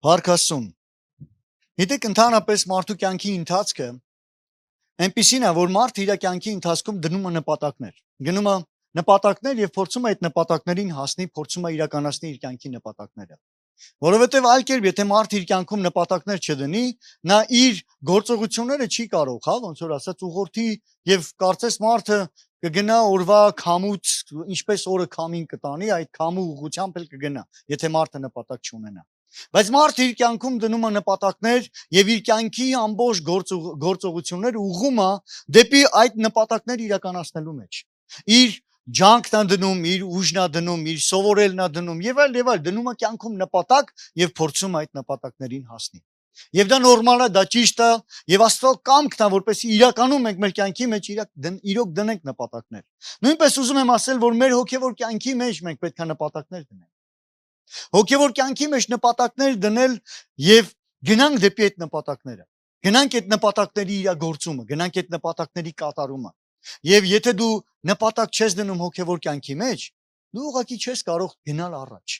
Փառք Աստծուն։ Գիտեք, ընդհանրապես մարդու կյանքի ընթացքը այնպիսին է, որ մարդը իր կյանքի ընթացքում դնում է նպատակներ։ Գնում է նպատակներ եւ փորձում է այդ նպատակներին հասնել, փորձում է իրականացնել իր կյանքի նպատակները։ Որովհետեւ այլ կերպ, եթե մարդը իր կյանքում նպատակներ չդնի, նա իր գործողությունները չի կարող, հա, ոնց որ ասած ուղղորդի եւ կարծես մարդը կգնա օրվա քամուց, ինչպես օրը քամին կտանի, այդ քամու ուղղությամբ էլ կգնա, եթե մարդը նպատակ չունենա։ Բայց մարդը իր կյանքում դնում է նպատակներ եւ իր կյանքի ամբողջ գործողությունները ուղղում է դեպի այդ նպատակներ իրականացնելու մեջ։ Իր ջանքն է դնում, իր ուժն է դնում, իր սովորելն է դնում եւ այլ դնում է կյանքում նպատակ եւ փորձում այդ նպատակներին հասնել։ Եվ դա նորմալ է, դա ճիշտ է եւ Աստծո կամքն է, որպեսզի իրականում մենք մեր կյանքի մեջ իրոք դնենք նպատակներ։ Նույնպես ուզում եմ ասել, որ մեր հոգեվոր կյանքի մեջ մենք պետք է նպատակներ դնենք։ Հոգեվոր կյանքի մեջ նպատակներ դնել եւ գնանք դեպի այդ նպատակները։ Գնանք այդ նպատակների իրագործումը, գնանք այդ նպատակների կատարումը։ Եվ եթե դու նպատակ չես դնում հոգեվոր կյանքի մեջ, դու ուղղակի չես կարող գնալ առաջ։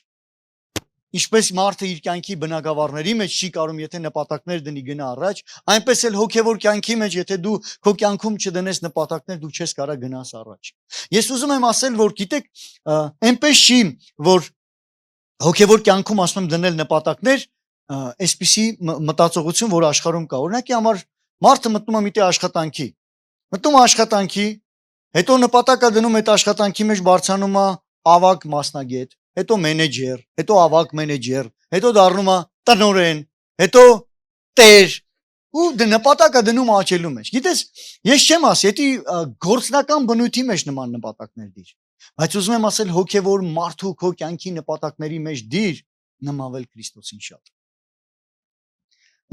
Ինչպես մարդը իր կյանքի բնագավառների մեջ չի կարող, եթե նպատակներ դնի գնա առաջ, այնպես էլ հոգեվոր կյանքի մեջ, եթե դու քո կյանքում չդնես նպատակներ, դու չես կարող գնաս առաջ։ Ես ուզում եմ ասել, որ գիտեք, այնպես չի, որ հոգեվոր կյանքում ասում եմ դնել նպատակներ, այսպիսի մտածողություն, որ աշխարհում կա։ Օրինակի համար մարդը մտնում է մի տեղ աշխատանքի։ Մտնում է աշխատանքի, հետո նպատակը դնում այդ աշխատանքի մեջ բարձրանում է ավագ մասնագետ, հետո մենեջեր, հետո ավագ մենեջեր, հետո դառնում է տնօրեն, հետո տեր ու նպատակը դնում է աճելու մեջ։ Գիտես, ես չեմ ասի, դա գործնական բնույթի մեջ նման նպատակներ դիր։ Բայց ուզում եմ ասել հոգևոր մարդու քո կյանքի նպատակների մեջ դիր նմանվել Քրիստոսին շատ։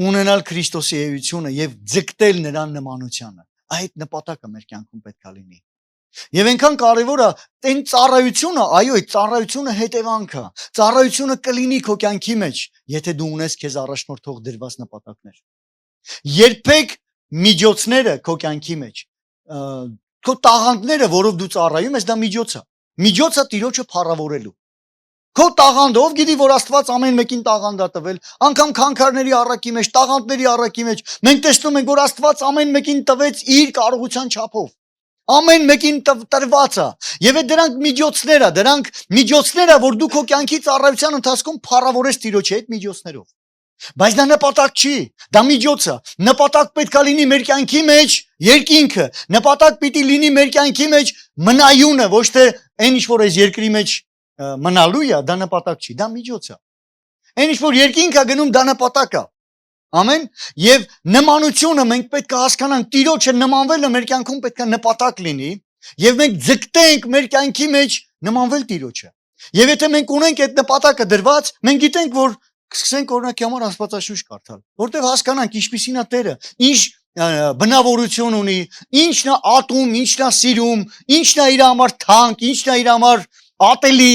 Ունենալ Քրիստոսի էությունը եւ ձգտել նրան նմանությանը։ Այդ նպատակը մեր կյանքում պետք է լինի։ Եվ այնքան կարևոր է այն ծառայությունը, այո, այդ ծառայությունը հետևանք է։ Ծառայությունը կլինի քո կյանքի մեջ, եթե դու ունես քեզ առաջնորդող դրված նպատակներ։ Երբեք միջոցները քո կյանքի մեջ, քո տաղանդները, որով դու ծառայում ես, դա միջոց է։ Միջոցը Տիրոջը փառավորելու։ Քո տաղանդը, ով գիտի, որ Աստված ամեն մեկին տաղանդ է տվել, անգամ քանքարների առակի մեջ, տաղանդների առակի մեջ, մենք տեսնում ենք, որ Աստված ամեն մեկին տվեց իր կարողության չափով։ Ամեն մեկին տրված է։ Եվ այդ դրանք միջոցներ է, որ դու քո կյանքի ծառայության ընթացքում փառավորես Տիրոջի այդ միջոցներով։ Բայց դա նպատակ չի, դա միջոց է։ Նպատակ պետք է լինի մեր կյանքի մեջ երկինքը, նպատակ պիտի լինի մեր կյանքի մեջ մնայունը, ոչ թե այն ինչ որ այս երկրի մեջ մնալու է, դա նպատակ չի, դա միջոց է։ Այն ինչ որ երկինք է գնում, դա նպատակ է։ Ամեն, եւ նմանությունը մենք պետք է հասկանանք, Տիրոջը նմանվելը մեր կյանքում պետք է նպատակ լինի, եւ մենք ձգտենք մեր կյանքի մեջ նմանվել Տիրոջը։ Եւ եթե մենք ունենք այդ նպատակը դրված, մենք գիտենք, որ կսկսենք օրինակի համար Աստվածաշունչ կարդալ, որտեղ հասկանանք ինչպիսին է Տերը, ինչ բնավորություն ունի, ինչն է ատում, ինչն է սիրում, ինչն է իր համար թանկ, ինչն է իր համար ատելի,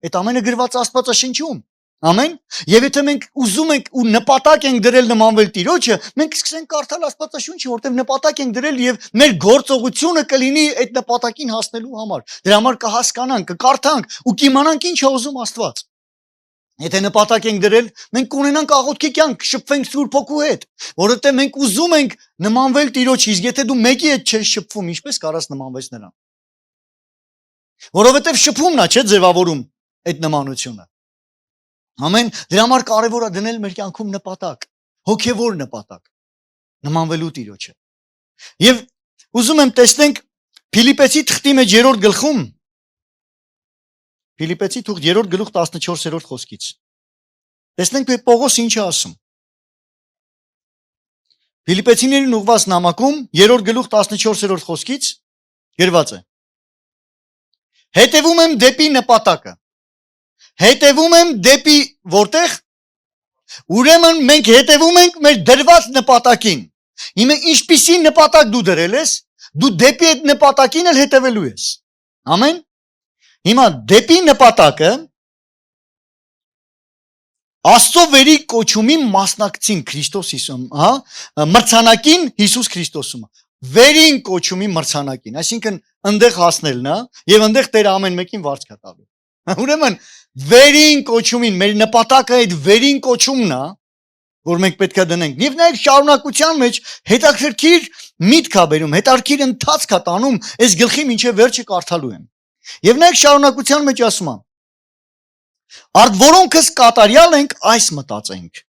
այդ ամենը գրված Աստվածաշնչում։ Ամեն։ Եվ եթե մենք ուզում ենք ու նպատակ ենք դրել նմանվել Տիրոջը, մենք սկսենք կարդալ Աստվածաշունչը, որտեղ նպատակ ենք դրել եւ մեր գործողությունը կլինի այդ նպատակին հասնելու համար։ Դրա համար կհասկանանք, կկարդանք ու կիմանանք ինչ է ուզում Աստված։ Եթե նպատակ ենք դրել, մենք կունենանք աղոթքի կյանք, շփվենք Սուրբ Հոգու հետ, որովհետեւ մենք ուզում ենք նմանվել Տիրոջի, իսկ եթե դու մեկի հետ չես շփվում, ինչպես կարաս նմանվես նրան։ Որովհետեւ շփումն է, չէ՞, ձևավորում այդ նմանությունը։ Ամեն, դրա համար կարևոր է դնել մեր կյանքում նպատակ, հոգևոր նպատակ, նմանվելու Տիրոջը։ Եվ ուզում եմ տեսնենք Փիլիպպեցի թղթի մեջ 3-րդ գլխում, Փիլիպպեցի թուղթ 3-րդ գլուխ 14-րդ խոսքից։ Տեսնենք Պողոս ինչ է ասում։ Փիլիպպեցիներին ուղված նամակում 3-րդ գլուխ 14-րդ խոսքից գրված է. Հետևում եմ դեպի նպատակը։ Հետևում եմ դեպի որտեղ։ Ուրեմն մենք հետևում ենք մեր դրված նպատակին։ Հիմա ինչպիսի նպատակ դու դրել ես, դու դեպի այդ նպատակին էլ հետևելու ես։ Ամեն։ Հիմա դեպի նպատակը Աստծո վերի կոչումի մասնակցին Քրիստոս Հիսուսում, հա, մրցանակին Հիսուս Քրիստոսում։ Վերին կոչումի մրցանակին, այսինքն այնտեղ հասնելն է, եւ այնտեղ Տերը ամեն մեկին վարձ կա տալու։ Ուրեմն վերին կոչումին, մեր նպատակը այդ վերին կոչումն է, որ մենք պետք է դնենք։ Եվ նայեք շարունակության մեջ հետաքրքիր միտք է բերում, հետաքրքիր ընթացք է տանում այս գլխի մինչև վերջը կարդալու եմ։ Եվ նայեք շարունակության մեջ ասում է. «Արդ որոնքս կատարյալ ենք, այս մտածենք»։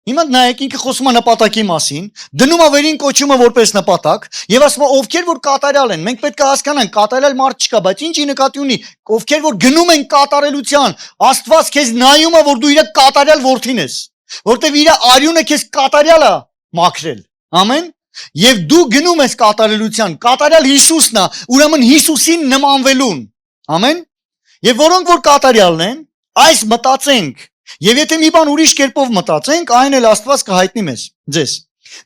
Հիմա նայեք ինքը խոսում է նպատակի մասին, դնում է վերին կոչումը որպես նպատակ եւ ասում է ովքեր որ կատարյալ են, մենք պետք է հասկանանք կատարյալ մարդ չկա, բայց ինչի նկատի ունի, ովքեր որ գնում են կատարելության, Աստված քեզ նայում է որ դու իր կատարյալ որդին ես, որտեվ իր արյունը քեզ կատարյալ է մաքրել։ Ամեն։ Եվ դու գնում ես կատարելության, կատարյալ Հիսուսն է, ուրեմն Հիսուսին նմանվելուն։ Ամեն։ Եվ որոնք որ կատարյալն են, այս մտածենք։ Եվ եթե մի բան ուրիշ կերպով մտածենք, այն էլ Աստված կհայտնի մեզ, ձեզ։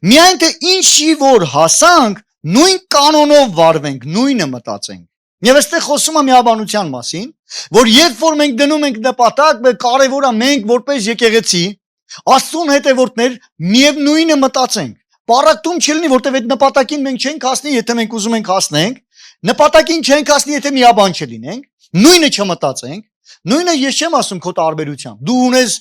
Միայն թե ինչի որ հասանք, նույն կանոնով վարվենք, նույնը մտածենք։ Եվ այստեղ խոսում է միաբանության մասին, որ երբ որ մենք դնում ենք նպատակ, կարևոր է մենք որպես եկեղեցի, Աստծուն հետևորդներ, միևնույնը մտածենք։ Պարակտում չլինի, որտեղ այդ նպատակին մենք չենք հասնի, եթե մենք ուզում ենք հասնենք, նպատակին չենք հասնի, եթե միաբան չլինենք, նույնը չմտածենք։ Նույնը ես չեմ ասում քո տարբերությամբ։ Դու ունես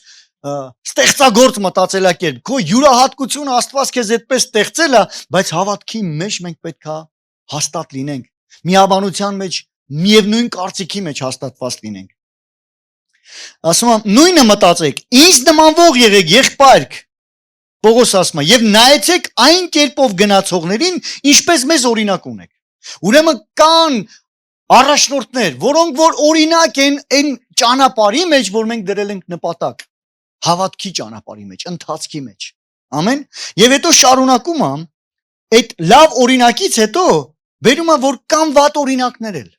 ստեղծագործ մտածելակերպ, քո յուրահատկությունը Աստված քեզ այդպես ստեղծել է, բայց հավատքի մեջ մենք պետք է հաստատ լինենք։ Միաբանության մեջ, միևնույն կարծիքի մեջ հաստատված լինենք։ Ասում եմ, նույնը մտածեք, ինձ նմանվող եղեք, եղբայրք։ Պողոս ասում է, եւ նայեցեք այն կերպով գնացողներին, ինչպես մեզ օրինակ ունեք։ Ուրեմն կան առաջնորդներ, որոնք որ օրինակ են այն ճանապարհի մեջ, որ մենք դրել ենք նպատակ, հավատքի ճանապարհի մեջ, ընթացքի մեջ։ Ամեն։ Եվ հետո շարունակում է, այդ լավ օրինակից հետո բերում է, որ կան վատ օրինակներ էլ։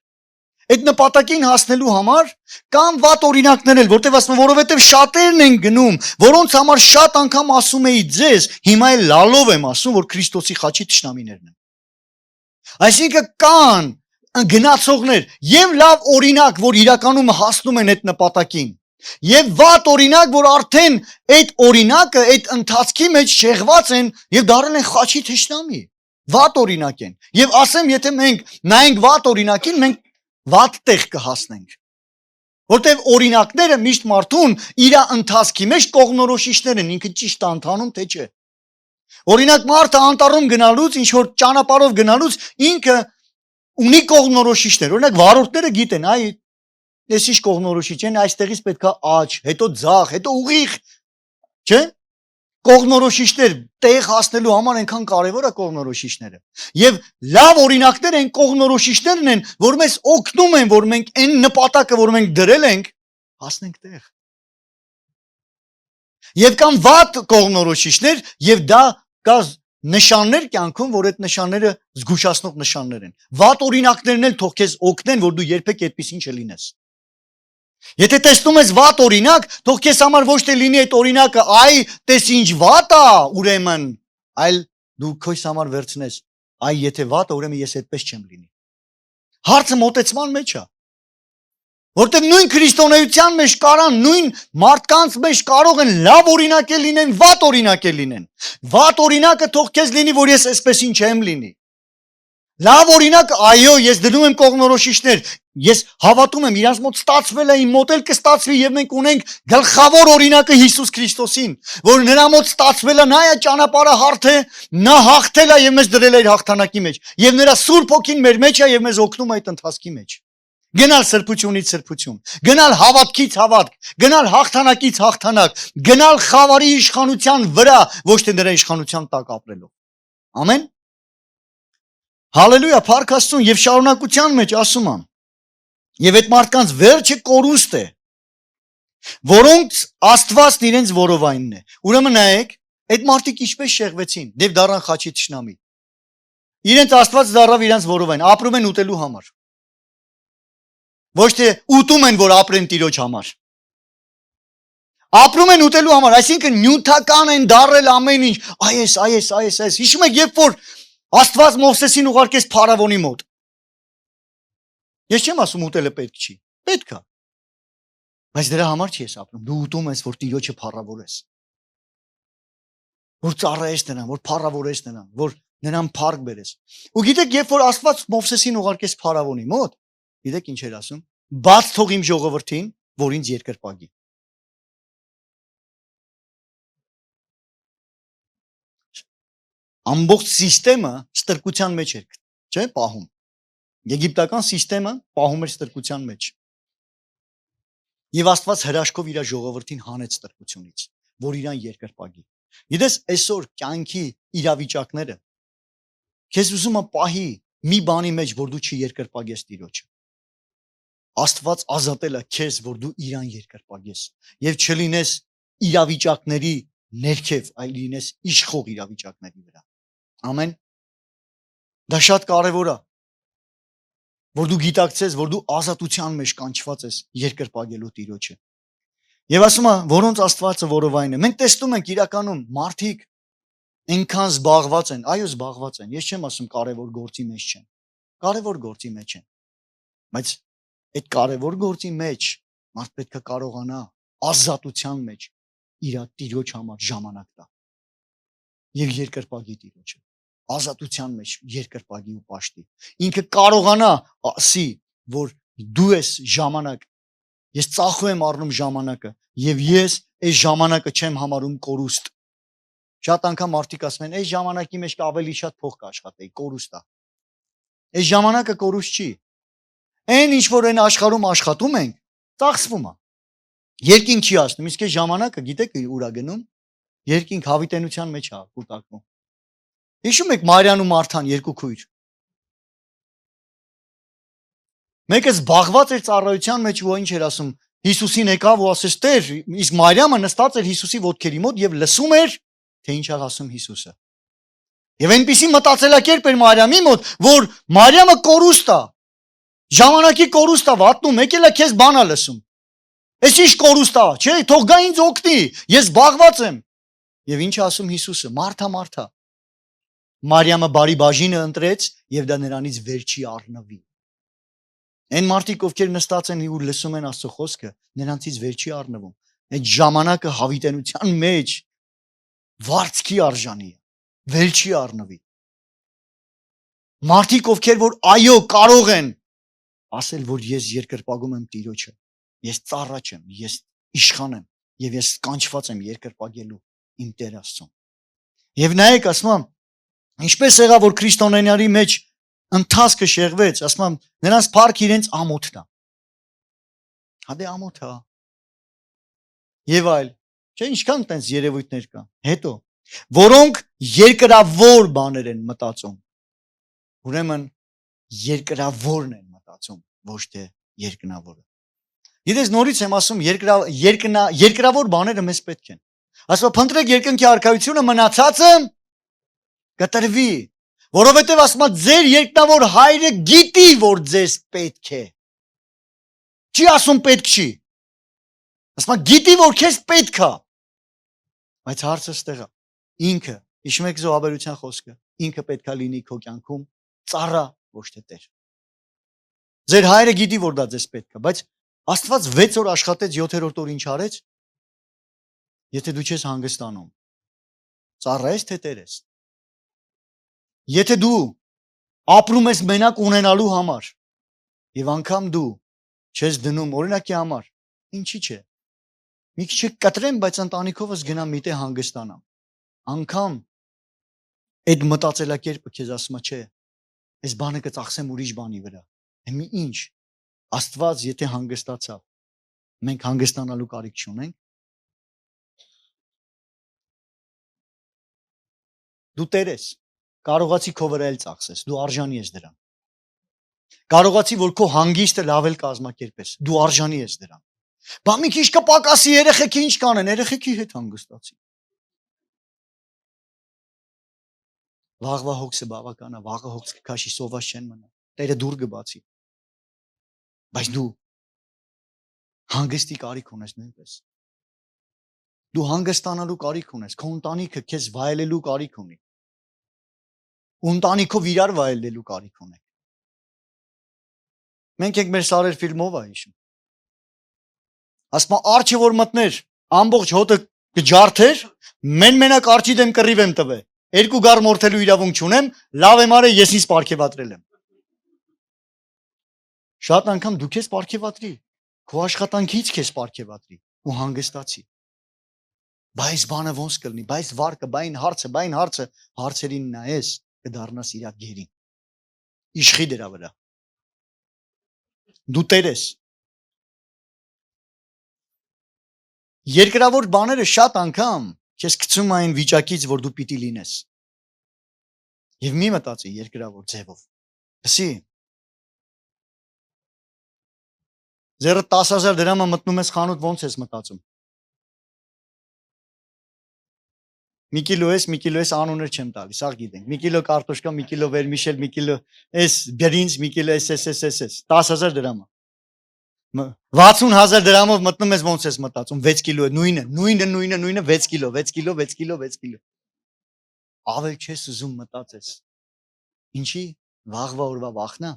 Այդ նպատակին հասնելու համար կան վատ օրինակներ էլ, որտեղ ասում եմ, որովհետև շատերն են գնում, որոնց համար շատ անգամ ասում էի ձեզ, հիմա էլ լալով եմ ասում, որ Քրիստոսի խաչի թշնամիներն են։ Այսինքն կան գնացողներ եւ լավ օրինակ, որ իրականում հասնում են այդ նպատակին, եւ վատ օրինակ, որ արդեն այդ օրինակը, այդ ընթացքի մեջ շեղված են եւ դառել են խաչի թշնամի։ Վատ օրինակ են։ Եվ ասեմ, եթե մենք նայենք վատ օրինակին, մենք վատ տեղ կհասնենք։ Որտեւ օրինակները միշտ մարդուն իր ընթացքի մեջ կողնորոշիչներ են, ինքը ճիշտ է ընթանում, թե չէ։ Օրինակ մարդը անտառում գնալուց, ինչ որ ճանապարհով գնալուց, ինքը ունի կողնորոշիչներ։ Օրինակ վարորդները գիտեն, այ ես ինչ կողնորոշիչ են, այստեղից պետքա աջ, հետո ձախ, հետո ուղիղ, չէ՞։ Կողնորոշիչներ տեղ հասնելու համար այնքան կարևոր է կողնորոշիչները։ Եվ լավ օրինակներ են կողնորոշիչներն են, որ մեզ օգնում են, որ մենք այն նպատակը, որ մենք դրել ենք, հասնենք տեղ։ Եվ կան վատ կողնորոշիչներ, եւ դա կա նշաններ կյանքում, որ այդ նշանները զգուշացնող նշաններ են։ Վատ օրինակներն էլ թող քեզ օգնեն, որ դու երբեք այդպեսին չլինես։ Եթե տեսնում ես վատ օրինակ, թող քեզ համար ոչ թե լինի այդ օրինակը, այ տես ինչ վատ է, ուրեմն, այլ դու քեզ համար վերցնես, այ եթե վատ է, ուրեմն ես այդպես չեմ լինի։ Հարցը մոտեցման մեջ է։ Որտեղ նույն քրիստոնեության մեջ կարան նույն մարդկանց մեջ կարող են լավ օրինակ է լինեն, վատ օրինակ է լինեն։ Վատ օրինակը թող քեզ լինի, որ ես այսպեսին չեմ լինի։ Լավ օրինակ, այո, ես դնում եմ կողնորոշիչներ, ես հավատում եմ, իրանց մոտ ստացվել է, իմ մոտ էլ կստացվի եւ մենք ունենք գլխավոր օրինակը Հիսուս Քրիստոսին, որ նրա մոտ ստացվել է, նա է ճանապարհը հարթե, նա հաղթել է եւ մեզ դրել է իր հաղթանակի մեջ եւ նրա Սուրբ Հոգին մեր մեջ է եւ մեզ օգնում է այդ ընթացքի մեջ։ Գնալ սրբությունից սրբություն, գնալ հավատքից հավատք, գնալ հաղթանակից հաղթանակ, գնալ խավարի իշխանության վրա, ոչ թե նրա իշխանության տակ ապրելով։ Ամեն։ Հալելույա, փառք Աստծուն, եւ շարունակության մեջ ասում եմ, եւ այդ մարդկանց վերջը կորուստ է, որոնց Աստվածն իրենց որովայնն է։ Ուրեմն նայեք, այդ մարդիկ ինչպես շեղվեցին, դեպ դառան խաչի թշնամի։ Իրենց Աստված դառավ իրենց որովայն, ապրում են ուտելու համար։ Ոչ թե ուտում են, որ ապրեն Տիրոջ համար։ Ապրում են ուտելու համար, այսինքն նյութական են դառել ամեն ինչ, այս։ Հիշում եք, երբ որ Աստված Մովսեսին ուղարկեց փարավոնի մոտ։ Ես չեմ ասում ուտելը պետք չի, պետք է։ Բայց դրա համար չի ես ապրում, դու ուտում ես, որ Տիրոջը փառավորես։ Որ ծառայես նրան, որ փառավորես նրան, որ նրան փառք բերես։ Ու գիտեք, երբ որ Աստված Մովսեսին ուղարկեց փարավոնի մոտ, գիտեք ինչ էր ասում։ Բաց թող իմ ժողովրդին, որ ինձ երկրպագի։ ամբողջ համակարգը ստրկության մեջ էր, չէ՞, պահում։ Եգիպտական համակարգը պահում էր ստրկության մեջ։ Եվ Աստված հրաշքով իր ժողովրդին հանեց ստրկությունից, որ իրան երկրպագի։ Գիտես, այսօր կյանքի իրավիճակները քեզ ուզում է պահի մի բանի մեջ, որ դու չի երկրպագես Տիրոջը։ Աստված ազատել է քեզ, որ դու իրան երկրպագես եւ չլինես իրավիճակների ներքև, այլ լինես իշխող իրավիճակների վրա։ Ամեն։ Դա շատ կարևոր է, որ դու գիտակցես, որ դու ազատության մեջ կանչված ես երկրպագելու Տիրոջը։ Եվ ասում է, որոնց Աստվածը որովայն է։ Մենք տեսնում ենք իրականում մարդիկ այնքան զբաղված են, այո, զբաղված են։ Ես չեմ ասում կարևոր գործի մեջ չեն։ Կարևոր գործի մեջ են։ Բայց այդ կարևոր գործի մեջ մարդ պետք է կարողանա ազատության մեջ իր Տիրոջ համար ժամանակ տա։ Եվ երկրպագի Տիրոջը։ Ազատության մեջ երկրպագի ու պաշտի։ Ինքը կարողանա ասի, որ դու ես ժամանակ, ես ծախու եմ առնում ժամանակը եւ ես այս ժամանակը չեմ համարում կորուստ։ Շատ անգամ մարդիկ ասում են, այս ժամանակի մեջ ավելի շատ փող կաշխատեի, կորուստ է։ Այս ժամանակը կորուստ չի։ Այն ինչ որ այն աշխարհում աշխատում ենք, ծախսվում է։ Երկինք չի ասնում, իսկ այս ժամանակը գիտեք ուր է գնում։ Երկինք հավիտենության մեջ է կուտակվում։ Հիշում եք Մարիան ու Մարթան երկու քույր։ Մեկը զբաղված էր ծառայության մեջ ու ինչ էր ասում, Հիսուսին եկավ ու ասեց Տեր, իսկ Մարիամը նստած էր Հիսուսի ոտքերի մոտ եւ լսում էր, թե ինչ է ասում Հիսուսը։ Եվ այնպիսի մտածելակերպ էր Մարիամի մոտ, որ Մարիամը կորուստ է։ Ժամանակի կորուստ է, վատնում, եկել է քեզ բան է լսում։ Էս ինչ կորուստ է, չէ, թող գա ինձ օգնի, ես զբաղված եմ։ Եվ ինչ ասում Հիսուսը, Մարթա, Մարթա։ Մարիամը բարի բաժինը ընտրեց եւ դա նրանից վեր չի առնվի։ Այն մարդիկ, ովքեր նստած են ու լսում են Աստծո խոսքը, նրանցից վեր չի առնվում։ Այդ ժամանակը հավիտենության մեջ վարձքի արժանի է, վեր չի առնվի։ Մարդիկ, ովքեր որ այո կարող են ասել, որ ես երկրպագում եմ Տիրոջը, ես ծառաջ եմ, ես իշխան եմ եւ ես կանչված եմ երկրպագելու իմ Տեր Աստծուն։ Եվ նայեք, ասում եմ, ինչպես եղավ, որ քրիստոնյաների մեջ ընթացքը շեղվեց, ասում եմ, նրանց փառք իրենց ամոթն է։ Հադե ամոթ է։ Եվ այլ, չէ, ինչքան տենց երևույթներ կան։ Հետո, որոնք երկրավոր բաներ են մտածում։ Ուրեմն երկրավորն են մտածում, ոչ թե երկնավորը։ Գիտես, նորից եմ ասում, երկրավոր բաները մեզ պետք են։ Ասում եմ, փնտրեք երկնքի արքայությունը, մնացածը կտրվի, որովհետև ասում եմ, ձեր երկնավոր հայրը գիտի, որ ձեզ պետք է։ Չի ասում պետք չի։ Ասում եմ, գիտի, որ քեզ պետք է։ Բայց հարցը ստեղ է։ Ինքը, հիշում եք զոհաբերության խոսքը, ինքը պետք է լինի քո կյանքում ծառա, ոչ թե Տեր։ Ձեր հայրը գիտի, որ դա ձեզ պետք է, բայց Աստված 6 օր աշխատեց, 7-րդ օր ինչ արեց։ Եթե դու չես հանգստանում, ծառա ես թե Տեր ես։ Եթե դու ապրում ես մենակ ունենալու համար, եւ անգամ դու չես դնում օրինակի համար, ինչի՞ չէ։ Մի քիչ կտրեմ, բայց ընտանիքովս գնամ մի տեղ հանգստանամ։ Անգամ այդ մտածելակերպը քեզ ասում է, չէ, այս բանը կծախսեմ ուրիշ բանի վրա։ Հիմա ինչ։ Աստված եթե հանգստացավ, մենք հանգստանալու կարիք չունենք։ Դու Տեր ես, կարողացի քո վրա էլ ծախսես, դու արժանի ես դրան։ Կարողացի, որ քո հանգիստը լավ էլ կազմակերպես, դու արժանի ես դրան։ Բա մի քիչ կպակասի, երեխեքի ինչ կանեն, երեխեքի հետ հանգստացի։ Վաղվա հոգսը բավական է, վաղը հոգս կքաշի, սոված չեն մնա։ Տերը դուր կբացի։ Բայց դու հանգստի կարիք ունես նույնպես։ Դու հանգստանալու կարիք ունես, քո ընտանիքը քեզ վայելելու կարիք ունի։ Ընտանիքով իրար վայելելու կարիք ունեք։ Մենք ենք մեր Սարեր ֆիլմով է հիշում։ Ասում արջը որ մտներ, ամբողջ հոտը կջարդեր, մենակ արջի դեմ կռիվ եմ տվել։ Երկու գար մորթելու իրավունք չունեմ, լավ եմ արել, ես ինձ պարգևատրել եմ։ Շատ անգամ դու քեզ պարգևատրի, քո աշխատանքից քեզ պարգևատրի ու հանգստացի։ Բայց բանը ոնց կլինի, բայց վարկը, բայն հարցը, հարցերին նայես, կդառնաս իրա գերին։ Իշխի դրա վրա։ Դու տեր ես։ Երկրավոր բաները շատ անգամ քեզ գցում այն վիճակից, որ դու պիտի լինես։ Եվ մի մտածի երկրավոր ձևով։ Լսի։ Ձերը 10,000 դրամը մտնում ես խանութ, ոնց ես մտածում։ մի կիլո ես անուններ չեմ տալի, սա գիտենք։ մի կիլո կարտոշկա, մի կիլո վերմիշել, մի կիլո էս բրինձ, մի կիլո էս 10,000 դրամը։ 60,000 դրամով մտնում ես ոնց ես մտածում 6 կիլո նույնը 6 կիլո ավել չես ուզում մտածես ինչի վաղվա օրվա վախնա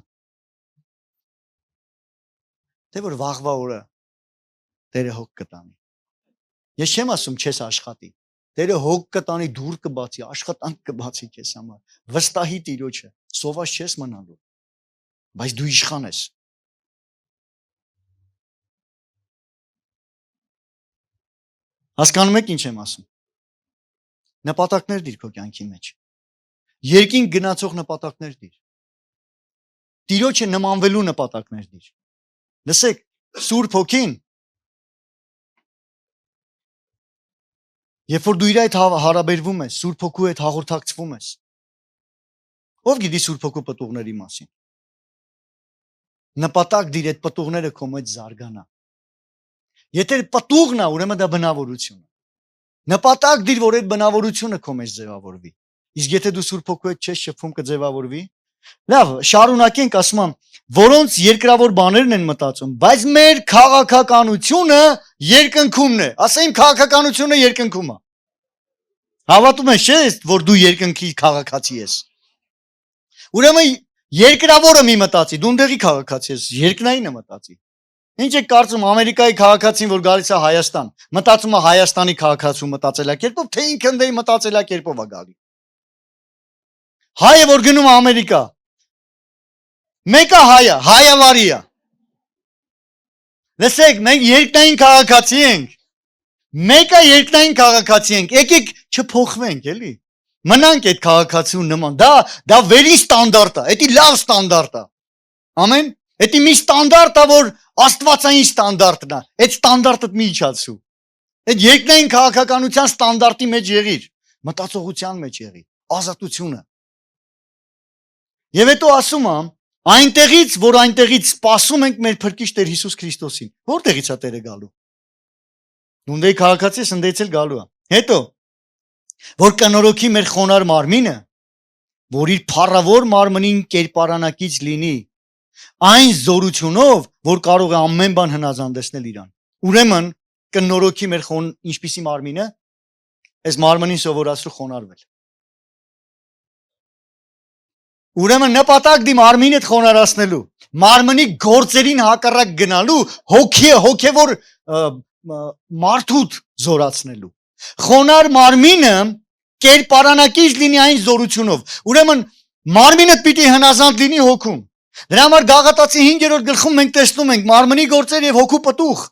թե որ վաղվա օրը Տերը հոգ կտանի ես չեմ ասում չես աշխատի Տերը հոգ կտանի դուր կբացի աշխատանք կբացի քեզ համար վստահի Տիրոջը սոված չես մնալու բայց դու իշխան ես Հասկանում եք ինչ եմ ասում։ Նպատակներ դիր քո կյանքի մեջ։ Երկինք գնացող նպատակներ դիր։ Տիրոջը նմանվելու նպատակներ դիր։ Լսեք, Սուրբ Հոգին երբ որ դու իր հետ հարաբերվում ես, Սուրբ Հոգու հետ հաղորդակցվում ես։ Ով գիտի Սուրբ Հոգու պտուղների մասին։ Նպատակ դիր այդ պտուղները քո մեջ զարգանա։ Եթե պտուղն է, ուրեմն դա բնավորություն է։ Նպատակ դիր, որ այդ բնավորությունը քո մեջ ձևավորվի։ Իսկ եթե դու Սուրբ Հոգու հետ չես շփվում, կձևավորվի։ Լավ, շարունակենք, ասում եմ, որոնց երկրավոր բաներն են մտածում, բայց մեր քաղաքականությունը երկնքումն է։ Ասեմ, քաղաքականությունը երկնքում է։ Հավատում ես, չէ՞, որ դու երկնքի քաղաքացի ես։ Ուրեմն երկրավորը մի մտածի, դու ընդեղի քաղաքացի ես, երկնայինը մտածի։ Ինչ է կարծում Ամերիկայի քաղաքացին, որ գալիս է Հայաստան, մտածում է Հայաստանի քաղաքացու մտածելակերպով, թե ինքը ընդդեմ մտածելակերպով է գալի։ Հայը որ գնում է Ամերիկա, մեկը հայավարի է։ Լսեք, մենք երկնային քաղաքացի ենք։ Մեկը երկնային քաղաքացի ենք, եկեք չփոխվենք, էլի։ Մնանք այդ քաղաքացու նման։ Դա վերի ստանդարտ է, դա լավ ստանդարտ է։ Ամեն, դա մի ստանդարտ է, որ աստվածային ստանդարտն է։ Այդ ստանդարտը մի իջացու։ Այդ երկնային քաղաքականության ստանդարտի մեջ եղիր, մտածողության մեջ եղիր, ազատությունը։ Եվ հետո ասում եմ, այնտեղից, որ այնտեղից սպասում ենք մեր Փրկիչ Տեր Հիսուս Քրիստոսին։ Որտեղից է Տերը գալու։ Նույնիսկ քաղաքացի ես ընդդեից էլ գալու է։ Հետո որ կնորոքի մեր խոնար մարմինը, որ իր փառավոր մարմնին կերպարանակից լինի, այն զորությունով, որ կարող է ամեն բան հնազանդեցնել իրան։ Ուրեմն կնորոքի մեր ինչպիսի մարմինը, այս մարմնին սովորացրու խոնարհվել։ Ուրեմն նպատակ դի մարմինդ խոնարհացնելու, մարմնի գործերին հակառակ գնալու, հոգևոր մարդուդ զորացնելու։ Խոնար մարմինը կերպարանակից լինի այն զորությունով։ Ուրեմն մարմինդ պիտի հնազանդ լինի հոգուն։ Դրա համար Գաղատացի 5-րդ գլխում մենք տեսնում ենք մարմնի գործեր եւ հոգու պտուղ։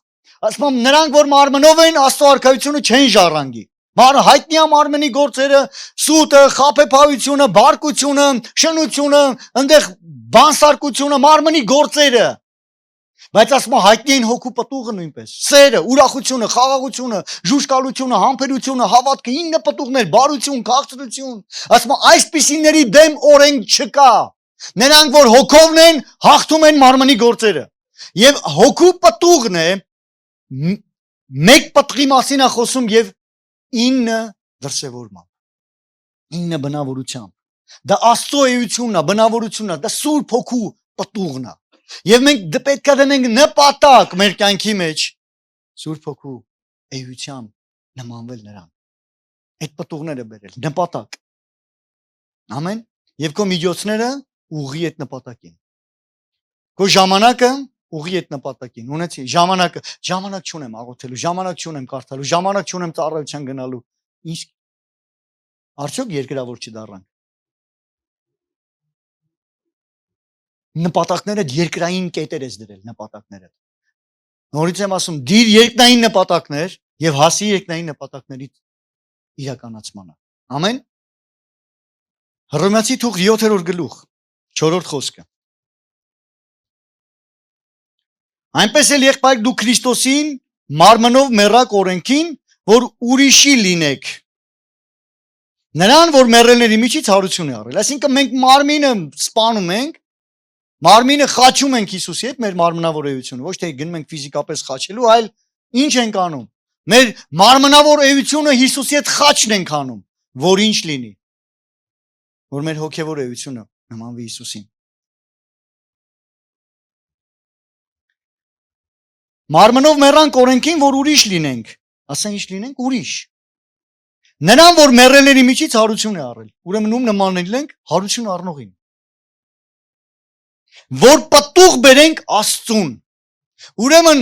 Ասում եմ նրանք որ մարմնով են Աստծո արքայությունը չեն ժառանգի։ Հայտնի է մարմնի գործերը, սուտը, խաբեբայությունը, բարկությունը, շնությունը, այնտեղ բանսարկությունը, մարմնի գործերը։ Բայց ասում եմ հայտնի են հոգու պտուղը նույնպես։ Սերը, ուրախությունը, խաղաղությունը, ժուշկալությունը, համբերությունը, հավատքը, 9 պտուղներ, բարություն, քաղցրություն։ Ասում եմ այսպիսիների դեմ օրենք չկա։ Նրանք որ հոգովն են, հաղթում են մարմնի գործերը։ Եվ հոգու պտուղն է մեկ պտղի մասին է խոսում եւ 9 դրսևորմամբ 9 բնավորությամբ դա Աստծո էությունն է բնավորությունն է դա Սուրբ Հոգու պտուղն է եւ մենք պետք է դնենք նպատակ մեր կյանքի մեջ Սուրբ Հոգու էությամբ նմանվել նրան այդ պտուղները բերել նպատակ ամեն եւ քո միջոցները ուղի այդ նպատակին քո ժամանակը ուղի այդ նպատակին ունեցի ժամանակ չունեմ աղոթելու ժամանակ չունեմ կարդալու ժամանակ չունեմ ծառայության գնալու ինչ արդյոք երկրավոր չդառնանք նպատակները երկրային կետեր ես դրել նպատակները նորից եմ ասում դիր երկնային նպատակներ եւ հասի երկնային նպատակների իրականացմանը։ Ամեն։ Հռոմեացի թուղթ 7-րդ գլուխ 4-րդ խոսքը։ Այնպես էլ եղբայր դու Քրիստոսին մարմնով մեռակ օրենքին, որ ուրիշի լինեք։ Նրան, որ մեռելների միջից հարություն է առել։ Այսինքն մենք մարմինը սպանում ենք, մարմինը խաչում ենք Հիսուսի հետ, մեր մարմնավոր էությունը, ոչ թե գնում ենք ֆիզիկապես խաչելու, այլ ինչ ենք անում։ Մեր մարմնավոր էությունը Հիսուսի հետ խաչն ենք անում, որ ինչ լինի, որ մեր հոգևոր էությունը նմանվի Հիսուսին։ Մարմնով մեռանք օրենքին, որ ուրիշ լինենք, ասա ինչ լինենք, ուրիշ։ Նրան, որ մեռելների միջից հարություն է առել, ուրեմն ում նմանել ենք հարություն առնողին, որ պտուղ բերենք Աստծուն։ Ուրեմն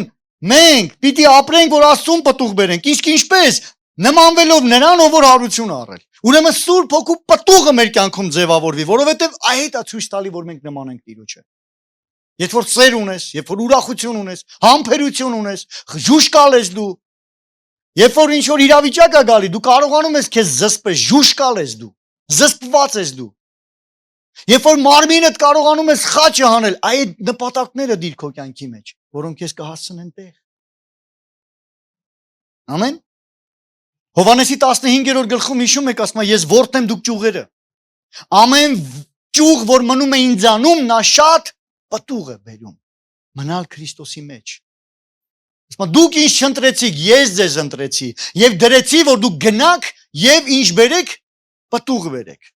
մենք պիտի ապրենք, որ Աստծուն պտուղ բերենք, իսկ ինչպես նմանվելով նրան, ով որ հարություն առել։ Ուրեմն Սուրբ Հոգու պտուղը մեր կյանքում ձևավորվի, որովհետև այդ է ցույց տալի, որ մենք նման ենք Տիրոջը։ Երբ որ ծեր ունես, երբ որ ուրախություն ունես, համբերություն ունես, ժուշկալ ես դու, երբ որ ինչ որ իրավիճակ է գալի, դու կարողանում ես քեզ զսպել, ժուշկալ ես դու, զսպված ես դու։ Երբ որ մարմինդ կարողանում ես խաչը հանել, այդ նպատակները դիր քո կյանքի մեջ, որոնք քեզ կհասցնեն տեղ։ Ամեն։ Հովհաննեսի 15-րդ գլխում հիշում եք, ասում է, ես որդն եմ, դուք ճյուղերը։ Ամեն ճյուղ, որ մնում է ինձանում, նա շատ պտուղ է բերում։ Մնալ Քրիստոսի մեջ։ Ասում է, դուք ինձ չընտրեցիք, ես ձեզ ընտրեցի եւ դրեցի, որ դուք գնաք եւ ինչ բերեք, պտուղ բերեք։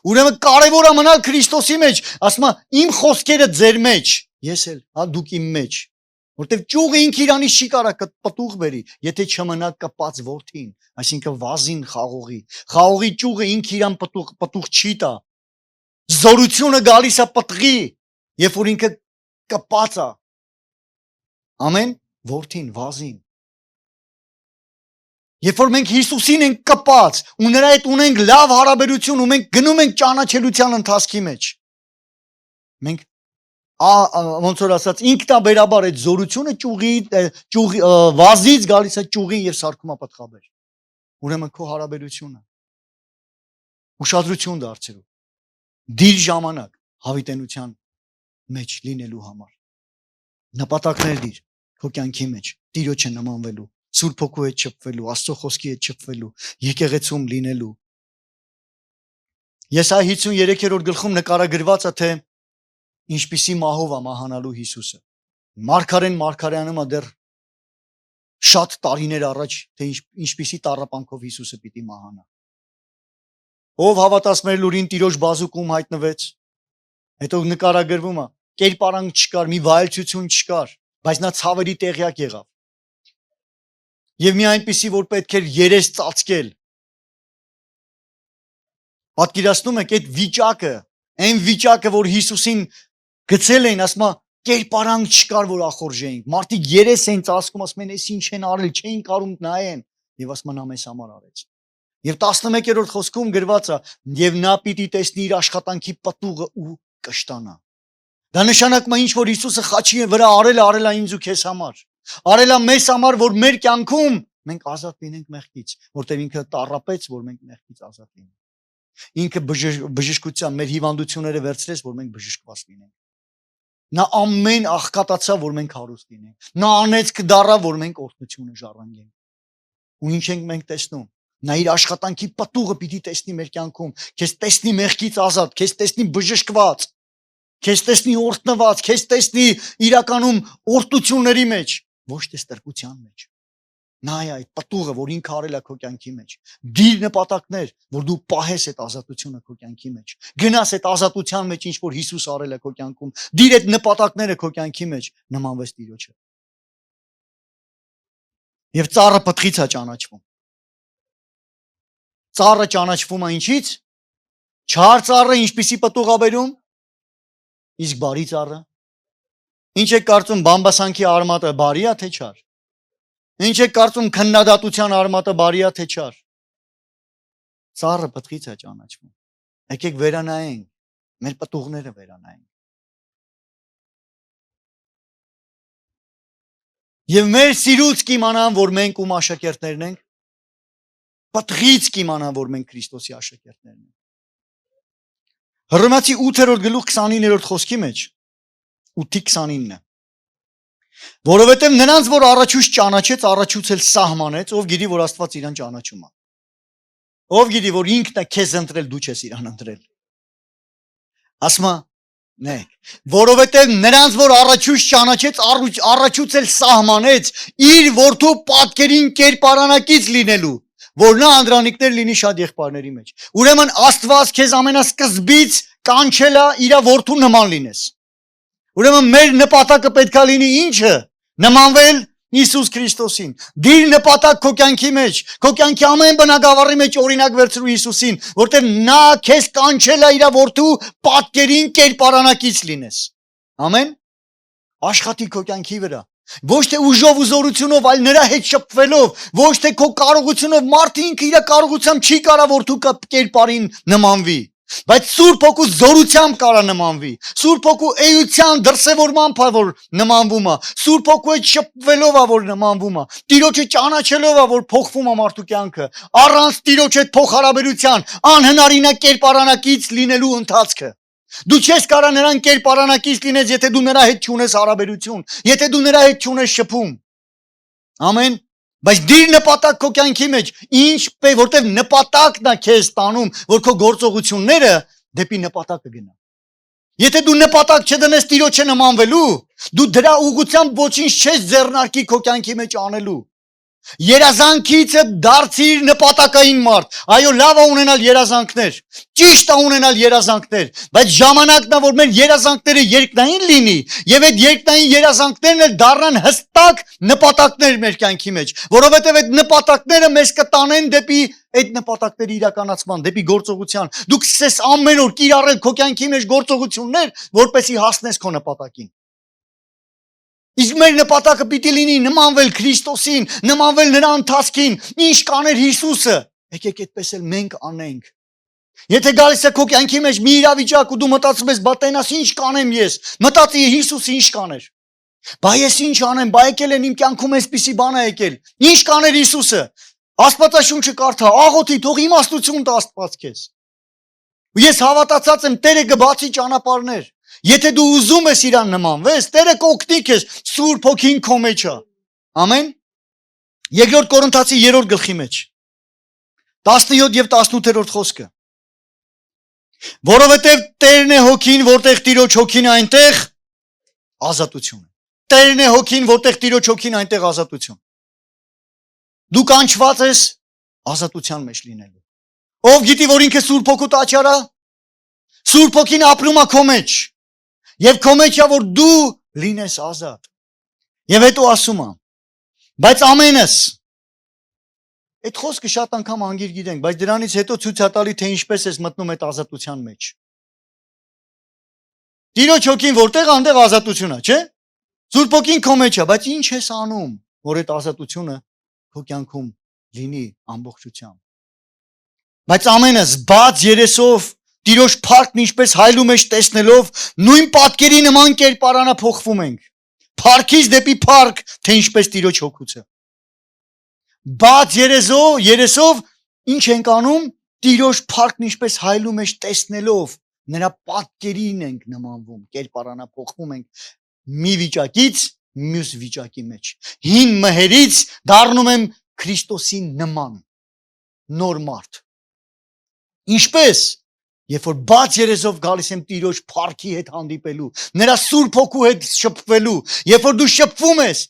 Ուրեմն կարևոր է մնալ Քրիստոսի մեջ, ասում է, իմ խոսքերը ձեր մեջ, ես էլ, հա, դուք իմ մեջ։ Որտեվ ճյուղը ինքը իրանից չի կարա պտուղ բերի, եթե չմնա կպած որդին, այսինքն վազին խաղողի։ Խաղողի ճյուղը ինքը իրան պտուղ չի տա։ Զորությունը գալիս է պտղի, երբ որ ինքը կպած է։ Ամեն, որդին, վազին։ Երբ որ մենք Հիսուսին ենք կպած, ու նրա հետ ունենք լավ հարաբերություն, ու մենք գնում ենք ճանաչելության ընթացքի մեջ, մենք ոնց որ ասած ինքնաբերաբար այդ զորությունը ճյուղի վազից գալիս է ճյուղին եւ սարքում է պտղաբեր։ Ուրեմն քո հարաբերությունը ուշադրություն դարձրու դիր ժամանակ հավիտենության մեջ լինելու համար, նպատակներ դիր քո կյանքի մեջ, Տիրոջը նմանվելու, Սուրբ Հոգու հետ շփվելու, Աստծո խոսքի հետ շփվելու, եկեղեցում լինելու։ Եսայի 53-րդ գլխում նկարագրված է, թե ինչպիսի մահով է մահանալու Հիսուսը։ Մարգարեն մարգարեանում է դեռ շատ տարիներ առաջ, թե ինչպիսի տառապանքով Հիսուսը պիտի մահանա։ Ով հավատացներ լուրին Տիրոջ բազուկում հայտնվեց, հետո նկարագրվում է, կերպարանք չկար, մի վայելչություն չկար, բայց նա ցավերի տեղյակ եղավ։ Եվ մի այնպիսի, որ պետք էր երես ծածկել։ Պատկերացնում եք այդ վիճակը, այն վիճակը, որ Հիսուսին գցել էին, ասում է, կերպարանք չկար, որ ախորժեինք։ Մարդիկ երես էին ծածկում, ասում են, «Էս ինչ են արել, չէին կարում նայեն»։ Եվ ասում են, «Նա մեզ համար արեց»։ Եվ 11-րդ խոսքում գրված է, «Եվ նա պիտի տեսնի իր աշխատանքի պտուղը ու կշտանա»։ Դա նշանակում է, ինչ որ Հիսուսը խաչի վրա արել է ինձ ու քեզ համար։ Արել է մեզ համար, որ մեր կյանքում մենք ազատ լինենք մեղքից, որտեղ ինքը տառապեց, որ մենք մեղքից ազատ լինենք։ Ինքը բժշկության մեր հիվանդությունները վերցրեց, որ մենք բժշկված լինենք։ Նա ամեն աղքատացավ, որ մենք հարուստ լինենք։ Նա անեծք դառավ, որ մենք օրհնությունը ժառանգենք։ Ու ինչ ենք մենք տեսնում։ Նա իր աշխատանքի պտուղը պիտի տեսնի մեր կյանքում, քեզ տեսնի մեղքից ազատ, քեզ տեսնի բժշկված, քեզ տեսնի օրհնված, քեզ տեսնի իրականում օրհնությունների մեջ, ոչ թե ստրկության մեջ։ Նա է այդ պտուղը, որ ինքը արել է քո կյանքի մեջ։ Դիր նպատակներ, որ դու պահես այդ ազատությունը քո կյանքի մեջ։ Գնաս այդ ազատության մեջ, ինչ որ Հիսուս արել է քո կյանքում։ Դիր այդ նպատակները քո կյանքի մեջ, նմանվես Տիրոջը։ Եվ ծառը պտղից է ճանաչվում։ Ծառը ճանաչվում է ինչից։ Չար ծառը ինչպիսի պտուղ է բերում։ Իսկ բարի ծառը։ Ինչ եք կարծում, բամբասանքի արմատը բարի է թե չար։ Ինչ եք կարծում, քննադատության արմատը բարի է թե չար։ Ծառը պտղից է ճանաչվում։ Եկեք վերանայենք, մեր պտուղները վերանայենք։ Եվ մեր սիրուց կիմանան, որ մենք ում աշակերտներն ենք, Պատղից կիմանան, որ մենք Քրիստոսի աշակերտներն ենք։ Հռոմեացի 8-րդ գլուխ 29-րդ խոսքի մեջ 8:29-ը։ Որովհետև նրանց, որ առաջուց ճանաչեց, առաջուց էլ սահմանեց, ով գիտի, որ Աստված իրան ճանաչում է։ Ով գիտի, որ ինքն է քեզ ընտրել, դու չես իրան ընտրել։ Ասма, նե, որովհետև նրանց, որ առաջուց ճանաչեց, առաջուց էլ սահմանեց իր որդու պատկերին կերպարանակից լինելու, որ նա անդրանիկներ լինի շատ եղբայրների մեջ։ Ուրեմն Աստված քեզ ամենասկզբից կանչել է իր որդու նման լինես։ Ուրեմն մեր նպատակը պետք է լինի ինչը։ Նմանվել Հիսուս Քրիստոսին։ Դիր նպատակ քո կյանքի մեջ, քո կյանքի ամեն բնագավառի մեջ օրինակ վերցրու Հիսուսին, որտեղ նա քեզ կանչել է իր որդու պատկերին կերպարանակից լինես։ Ամեն։ Աշխատի քո կյանքի վրա։ Ոչ թե ուժով ու զորությունով, այլ նրա հետ շփվելով, ոչ թե քո կարողությունով, մարդը ինքը իր կարողությամբ չի կարա որդու կերպարին նմանվի, բայց Սուրբ Հոգու զորությամբ կարա նմանվի, Սուրբ Հոգու էության դրսևորմամբ է որ նմանվում է, Սուրբ Հոգու հետ շփվելով է որ նմանվում է, Տիրոջը ճանաչելով է որ փոխվում է մարդու կյանքը, առանց Տիրոջ հետ փոխհարաբերության անհնարին է կերպարանակից լինելու ընթացքը։ Դու չես կարա նրան կերպարանակից լինես, եթե դու նրա հետ չունես հարաբերություն, եթե դու նրա հետ չունես շփում։ Ամեն։ Բայց դիր նպատակ քո կյանքի մեջ, որտեղ նպատակն է քեզ տանում, որ քո գործողությունները դեպի նպատակը գնա։ Եթե դու նպատակ չդնես Տիրոջը նմանվելու, դու դրա ուղղությամբ ոչինչ չես ձեռնարկի քո կյանքի մեջ անելու։ Երազանքիցը դարձիր նպատակային մարդ։ Այո, լավ է ունենալ երազանքներ, ճիշտ է ունենալ երազանքներ, բայց ժամանակն է որ մեր երազանքները երկնային լինի եւ այդ երկնային երազանքներն էլ դառնան հստակ նպատակներ մեր կյանքի մեջ, որովհետեւ այդ նպատակները մեզ կտանեն դեպի այդ նպատակների իրականացման, դեպի գործողության։ Դու կսես ամեն օր կիրառել քո կյանքի մեջ գործողություններ, որպեսզի հասնես քո նպատակին։ Իսկ մեր նպատակը պիտի լինի նմանվել Քրիստոսին, նմանվել նրա ընթացքին, ինչ կաներ Հիսուսը։ Եկեք այդպես էլ մենք անենք։ Եթե գալիս է քո կյանքի մեջ մի իրավիճակ ու դու մտածում ես, բա տենաս ինչ կանեմ ես, մտածի Հիսուսը ինչ կաներ։ Բա ես ինչ անեմ, բա եկել են իմ կյանքում այսպիսի բան է եկել։ Ինչ կաներ Հիսուսը։ Աստվածաշունչը կարդա, աղոթի, թող իմաստություն տա Աստված քեզ։ Ու ես հավատացած եմ, Տերը կբացի ճանապարհներ։ Եթե դու ուզում ես իրան նմանվես, Տերը կօգնի քեզ, Սուրբ Հոգին քո մեջ է։ Ամեն։ Երկրորդ Կորինթացի 3-րդ գլխի մեջ 17 եւ 18-րդ խոսքը։ Որովհետև Տերն է Հոգին, որտեղ Տիրոջ Հոգին է, այնտեղ ազատություն է։ Տերն է Հոգին, որտեղ Տիրոջ Հոգին է, այնտեղ ազատություն։ Դու կանչված ես ազատության մեջ լինելու։ Ով գիտի, որ ինքը Սուրբ Հոգու տաճար է։ Սուրբ Հոգին ապրում է քո մեջ։ Եվ քո մեջ է որ դու լինես ազատ։ Եվ հետո ասում է. բայց ամենս այդ խոսքը շատ անգամ անգիր գիտենք, բայց դրանից հետո ցույց է տալի թե ինչպես ես մտնում այդ ազատության մեջ։ Տիրոջ Հոգին որտեղ այնտեղ ազատություն է, չէ՞։ Սուրբ Հոգին քո մեջ է, բայց ինչ ես անում, որ այդ ազատությունը քո կյանքում լինի ամբողջությամբ։ Բայց ամենս բաց երեսով Տիրոջ փառքն ինչպես հայլու մեջ տեսնելով նույն պատկերի նման կերպարանա փոխվում ենք։ Փառքից դեպի փառք, թե ինչպես Տիրոջ Հոգուց է։ Բաց երեսով ինչ ենք անում, Տիրոջ փառքն ինչպես հայլու մեջ տեսնելով նրա պատկերին ենք նմանվում, կերպարանա փոխվում ենք մի վիճակից մյուս վիճակի մեջ։ Հին մհերից դառնում եմ Քրիստոսի նման նոր մարդ։ Ինչպես երբ որ բաց երեսով գալիս եմ Տիրոջ փառքի հետ հանդիպելու, նրա Սուրբ Հոգու հետ շփվելու, երբ որ դու շփվում ես,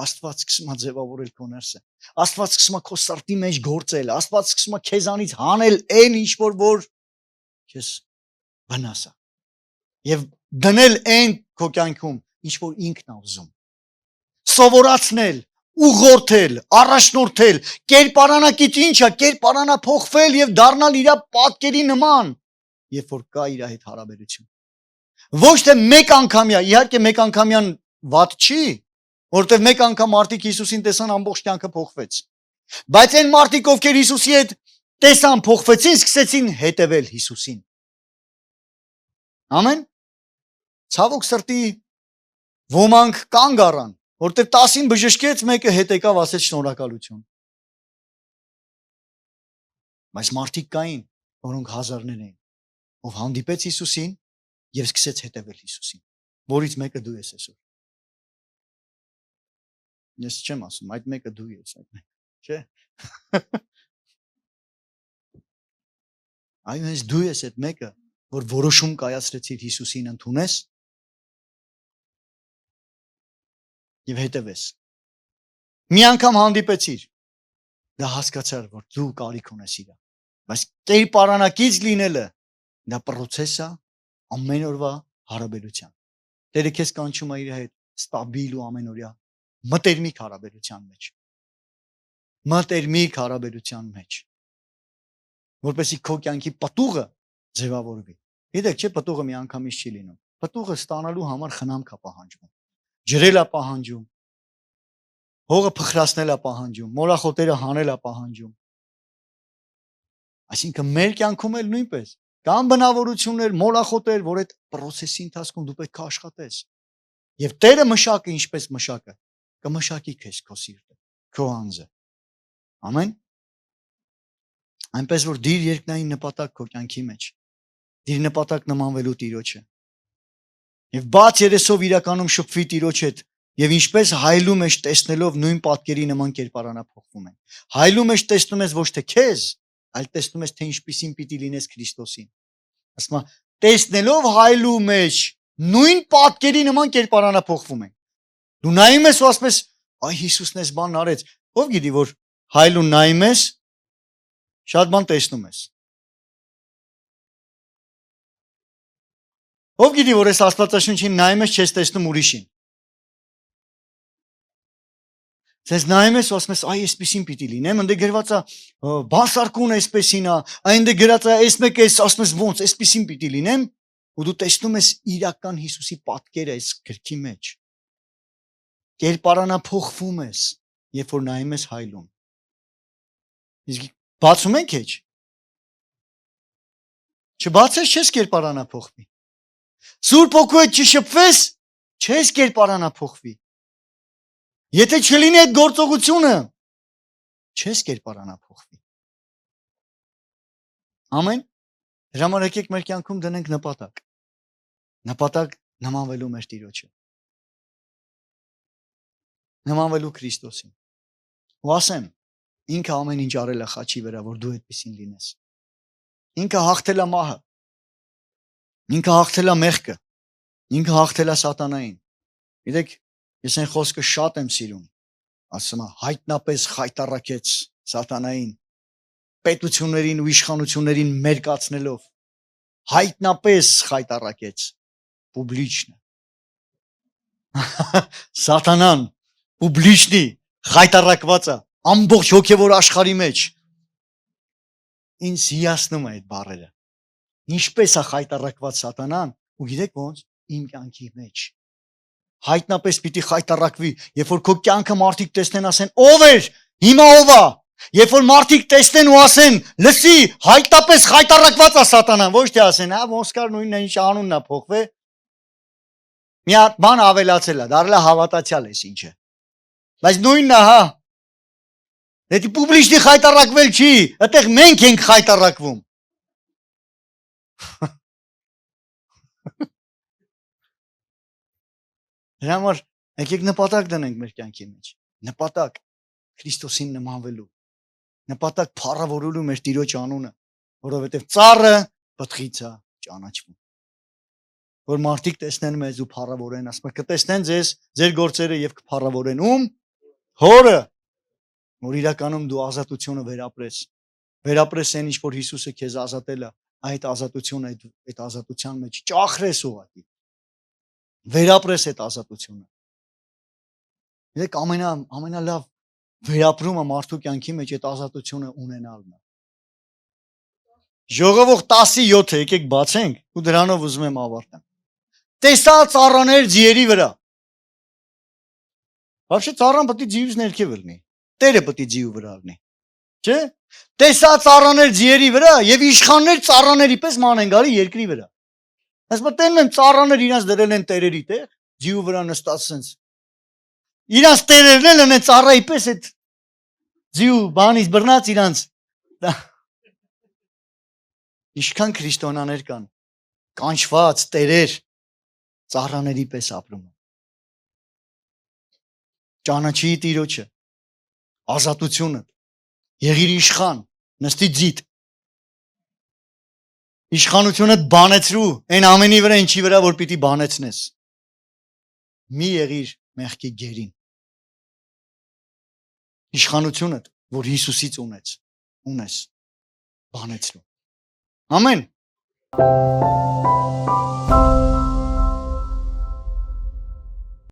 Աստված սկսում է ձևավորել քո ներսը։ Աստված սկսում է քո սրտի մեջ գործել, Աստված սկսում է քեզանից հանել այն ինչ որ քեզ վնաս է։ Եվ դնել այն քո կյանքում, ինչ որ ինքն է ուզում։ Սովորացնել, ուղղորդել, առաջնորդել, կերպարանակից ինչ է, կերպարանա փոխվել եւ դառնալ իր պատկերի նման, երբ որ կա իր հետ հարաբերություն։ Ոչ թե մեկ անգամյա, իհարկե մեկ անգամյան վատ չի, որտեղ մեկ անգամ մարդիկ Հիսուսին տեսան ամբողջ կյանքը փոխվեց։ Բայց այն մարդիկ, ովքեր Հիսուսի հետ տեսան, փոխվեցին, սկսեցին հետևել Հիսուսին։ Ամեն։ Ցավոք սրտի ոմանք կանգ առան, որտեղ 10-ին բժշկեց, մեկը հետ եկավ, ասեց շնորհակալություն։ Բայց մարդիկ կային, որոնք հազարներ էին, ով հանդիպեց Հիսուսին եւ սկսեց հետևել Հիսուսին, որից մեկը դու ես այսօր։ Ես չեմ ասում, այդ մեկը դու ես, այդ մեկը, չէ՞։ Այն հենց դու ես այդ մեկը, որ որոշում կայացրեցիր Հիսուսին ընդունես եւ հետևես։ Մի անգամ հանդիպեցիր, դա հասկացար, որ դու կարիք ունես իրան։ Բայց կերպարանակից լինելը դա process է ամեն օրվա հարաբերության։ Տերը քեզ կանչում է իր հետ ստաբիլ ու ամենօրյա մտերմիկ հարաբերության մեջ։ Մտերմիկ հարաբերության մեջ։ Որպեսզի քո կյանքի պտուղը ձևավորվի։ Գիտեք, չէ, պտուղը մի անգամից չի լինում։ Պտուղը ստանալու համար խնամք է պահանջում։ Ջրել է պահանջում։ Հողը փխրացնել է պահանջում, մորախոտերը հանել է պահանջում։ Այսինքն մեր կյանքում էլ նույնպես կան բնավորություններ, մորախոտեր, որ այդ process-ի ընթացքում դու պետք է աշխատես։ Եվ Տերը մշակը, ինչպես մշակը, կմշակի քեզ քո սիրտը, քո անձը։ Ամեն։ Այնպես որ դիր երկնային նպատակ քո կյանքի մեջ։ Դիր նպատակ նմանվելու Տիրոջը։ Եվ բաց երեսով իրականում շփվի Տիրոջ հետ, եւ ինչպես հայլու մեջ տեսնելով նույն պատկերի նման կերպարանափոխվում են։ Հայլու մեջ տեսնում ես ոչ թե քեզ, այլ տեսնում ես թե ինչպիսին պիտի լինես Քրիստոսին։ Ասում եմ, տեսնելով հայլու մեջ նույն պատկերի նման կերպարանափոխվում են։ Դու նայում ես ու ասում ես, այ Հիսուսն էս բանն արեց։ Ով գիտի որ հայլուն նայում ես, շատ բան տեսնում ես։ Ով գիտի որ այս Աստվածաշունչին նայում ես, չես տեսնում ուրիշին։ Սենց նայում ես ու ասում ես, այ այսպեսին պիտի լինեմ, ընդ գրված է բասարկուն այսպեսին է, այնդ գրած է այս մեկը էս ասում ես ոնց, այսպեսին պիտի լինեմ, ու դու տեսնում ես իրական Հիսուսի պատկերը այս գրքի մեջ։ Կերպարանափոխվում ես, երբ որ նայում ես հայլուն։ Իսկ բացում ենք էջ։ Չբացես չես կերպարանափոխվի։ Սուրբ Հոգու հետ չշփվես, չես կերպարանափոխվի։ Եթե չլինի այդ գործողությունը, չես կերպարանափոխվի։ Ամեն։ Դրա համար եկեք մեր կյանքում դնենք նպատակ։ Նպատակ նմանվելու մեր Տիրոջը։ Նմանվելու Քրիստոսին։ Ու ասեմ, ինքը ամեն ինչ արել է խաչի վրա, որ դու այդպեսին լինես։ Ինքը հաղթել է մահը։ Ինքը հաղթել է մեղքը։ Ինքը հաղթել է սատանային։ Գիտեք, ես այն խոսքը շատ եմ սիրում։ Ասում եմ, հայտնապես խայտառակեց սատանային, պետություններին ու իշխանություններին մերկացնելով։ Հայտնապես խայտառակեց, պուբլիչնը։ Սատանան, պուբլիչնի, խայտառակված է, ամբողջ հոգևոր աշխարհի մեջ։ Ինձ հիացնում է այդ բառերը։ Ինչպես է խայտառակված սատանան, ու գիտեք ոնց, իմ կյանքի մեջ։ Հայտնապես պիտի խայտառակվի, երբ որ քո կյանքը մարդիկ տեսնեն, ասեն, ով էր, հիմա ով է։ Երբ որ մարդիկ տեսնեն ու ասեն, լսի, հայտնապես խայտառակված է սատանան, ոչ թե ասեն, հա, ոնց կար նույնն է, ինչ անունն է փոխվե։ Մի հատ բան ավելացել է, դարել է հավատացյալ էս ինչը։ Բայց նույնն է, հա։ Դե պուբլիչնի խայտառակվել չի, այդտեղ մենք ենք խայտառակվում։ Դրա համար եկեք նպատակ դնենք մեր կյանքի մեջ։ Նպատակ Քրիստոսին նմանվելու։ Նպատակ փառավորելու մեր Տիրոջ անունը, որովհետև ծառը պտղից է ճանաչվում։ Որ մարդիկ տեսնեն մեզ ու փառավորեն, ասում են, կտեսնեն ձեզ, ձեր գործերը եւ կփառավորեն ում Հորը, որ իրականում դու ազատությունը վերապրես։ Վերապրես այն ինչ որ Հիսուսը քեզ ազատել է, այդ ազատությունը այդ ազատության մեջ ճախրես ուղղակի։ Վերապրես այդ ազատությունը։ Դեք ամենալավ վերապրումը մարդու կյանքի մեջ այդ ազատությունը ունենալն է։ Ժողովող 17-ը եկեք բացենք ու դրանով ուզում եմ ավարտեմ։ Տեսա ծառաներ ձիերի վրա։ Вообще ծառան պետք է ձիուց ներքև լինի։ Տերը պետք է ձիու վրա լինի։ Չէ՞։ Տեսա ծառաներ ձիերի վրա եւ իշխաններ ծառաների պես ման են գալի երկրի վրա։ Այսպես տենում եմ ծառաներ իրանց դրել են տերերի տեղ, ձիու վրա նստած sense։ Իրանց տերերն էլ են ծառայի պես այդ ձիու բանից բռնած իրանց։ Ինչքան քրիստոնյաներ կան, կանչված տերեր, ծառաների պես ապրում են։ Ճանաչի Տիրոջը, ազատությունը, եղիր իշխան, նստի ձիտ։ Իշխանությունը բանեցրու, այն ամենի վրա, ինչի վրա որ պիտի բանեցնես։ Մի եղիր մեղքի գերին։ Իշխանությունը, որ Հիսուսից ունես, բանեցրու։ Ամեն։